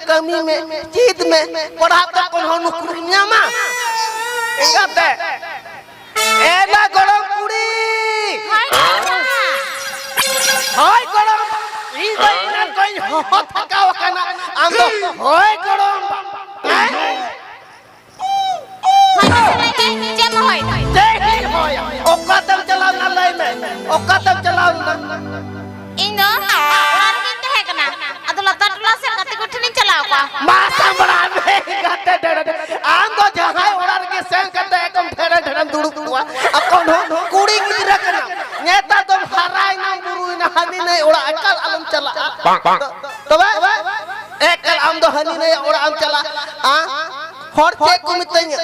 kami me cid me pernah tak kau nukurnya mah enggak teh enak golong kuri hai golong ini kau hot kau kena ando hai golong Okatam jalan nalai me, okatam jalan na. Indo, orang kita है कना, अदुला तटला से कति कुठनी चलाओ का. Masa berani kata dada, ando jahai orang ke sen kata ekam dhera dhera duduk tua, akon kuri kita kena, nyata tu harai nam buru ina hani nai orang akal alam cala. Toba, ekal am do hani nai orang am cala, हर चेक को मितन्या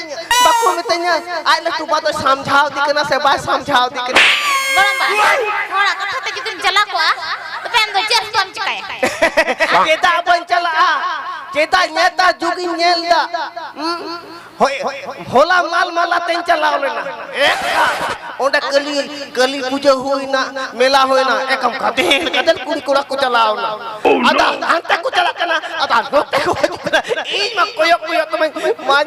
बाको मितन्या आई लटू बात समझाओ दिकना से बात समझाओ दिकना बरम्बा थोड़ा कथा ते कितन चला को तो पेन दो चेक कम चकाय केता बन चला केता नेता जुगी नेलदा होला माल माला तेन चलाओ लेना एक ओंडा कली पूजा हुई ना मेला हुई ना एकम कदल कुड़ी कुड़ा को चलाओ ना आधा हंता को चला कना आधा नोते को इन मा कोयो तमें माज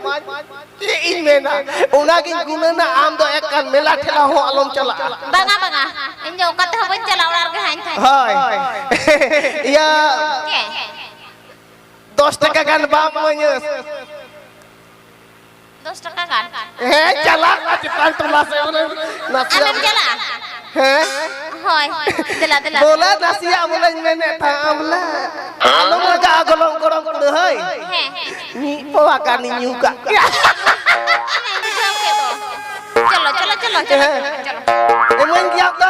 इन में ना ओना की गुना ना आम दो एक काल मेला ठेला हो आलम चला बंगा इन जो कते हो बन चला और के हाइन था हाय या 10 टका गान बाप मने 10 टका गान चला चिपान तुला से नसिया आनंद चला है होय दिला बोला नसिया बोला मैंने था अमला आलम लगा गलम गरम कर है नी पवा का नी न्यू का चलो एमन क्या तो